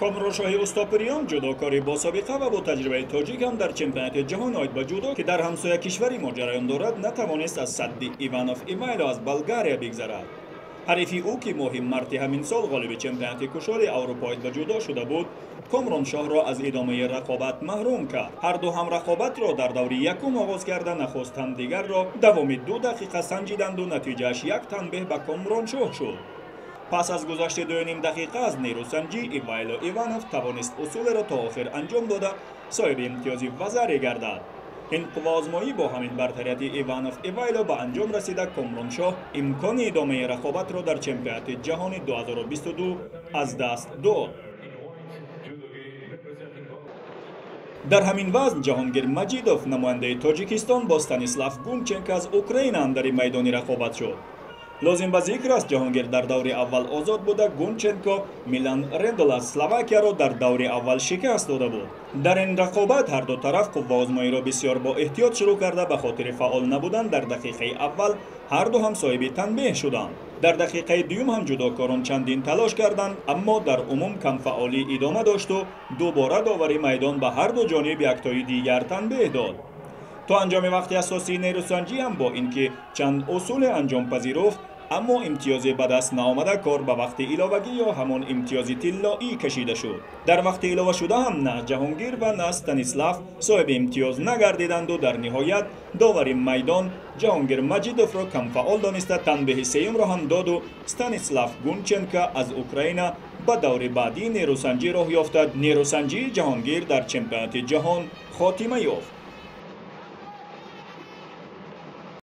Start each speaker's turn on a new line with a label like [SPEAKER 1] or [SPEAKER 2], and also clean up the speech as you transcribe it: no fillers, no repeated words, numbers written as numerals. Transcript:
[SPEAKER 1] کامرانشاه استاپریان جودوکاری با سابقه و با تجربه تاجیک هم در چمپیونات جهان آید به جودو که در همسایه کشوری ما جریان دارد نتوانست از صد ایوانوف ایمایلو از بلغاریا بگذرد. حریفی او که ماه مارس همین سال غالب چمپیونات کشور اروپا آید به جودو شده بود، کامرانشاه را از ادامه رقابت محروم کرد. هر دو هم رقابت را در دور یکم آغاز کرده، نخست هم دیگر را دوام 2 دقیقه سنجیدند و نتیجهش یک تنبیه به کامرانشاه شد. پس از گذشت 2.5 دقیقه از نیروسنجی، ایوایلو ایوانوف توانست اصول را تا آخر انجام داده صاحب امتیازی وزری گردد. این قوازمایی با همین برتریت ایوانوف ایوایلو به انجام رسیده کامرانشاه امکان ادامه رقابت را در چمپیونات جهان 2022 از دست داد. در همین وزن جهانگیر مجیدوف نماینده تاجیکستان با استانیسلاف گونچنکو از اوکراین هم در میدان رقابت شد. لازم به ذکر است جهانگیر در دور اول آزاد بوده، گونچنکو میلان رندل از اسلواکیا را در دور اول شکست داده بود. در این رقابت هر دو طرف قوه آزمایی را بسیار با احتیاط شروع کرده به خاطر فعال نبودن در دقیقه اول هر دو هم صاحب تنبیه شدند. در دقیقه دوم هم جداکاران چندین تلاش کردند، اما در عموم کم فعالی ادامه داشت و دوباره داوری میدان به هر دو جانب یک تای دیگر تنبیه داد. تا انجام وقت اساسی نیروسنجی هم با اینکه چند اصول انجام پذیرفت، اما امتیازی به دست نآمده کار به وقت علاوگی یا همان امتیازی طلایی کشیده شد. در وقت علاوه شده هم نه جهانگیر و نه استانیسلاف صاحب امتیاز نگردیدند و در نهایت داور میدان جهانگیر مجیدوف را کم فعال دانسته تنبیه سیوم را هم داد و استانیسلاف گونچنکو از اوکراین به دور بعدی نیروسنجی راه یافت. نیروسنجی جهانگیر در چمپیونات جهان خاتمه یافت.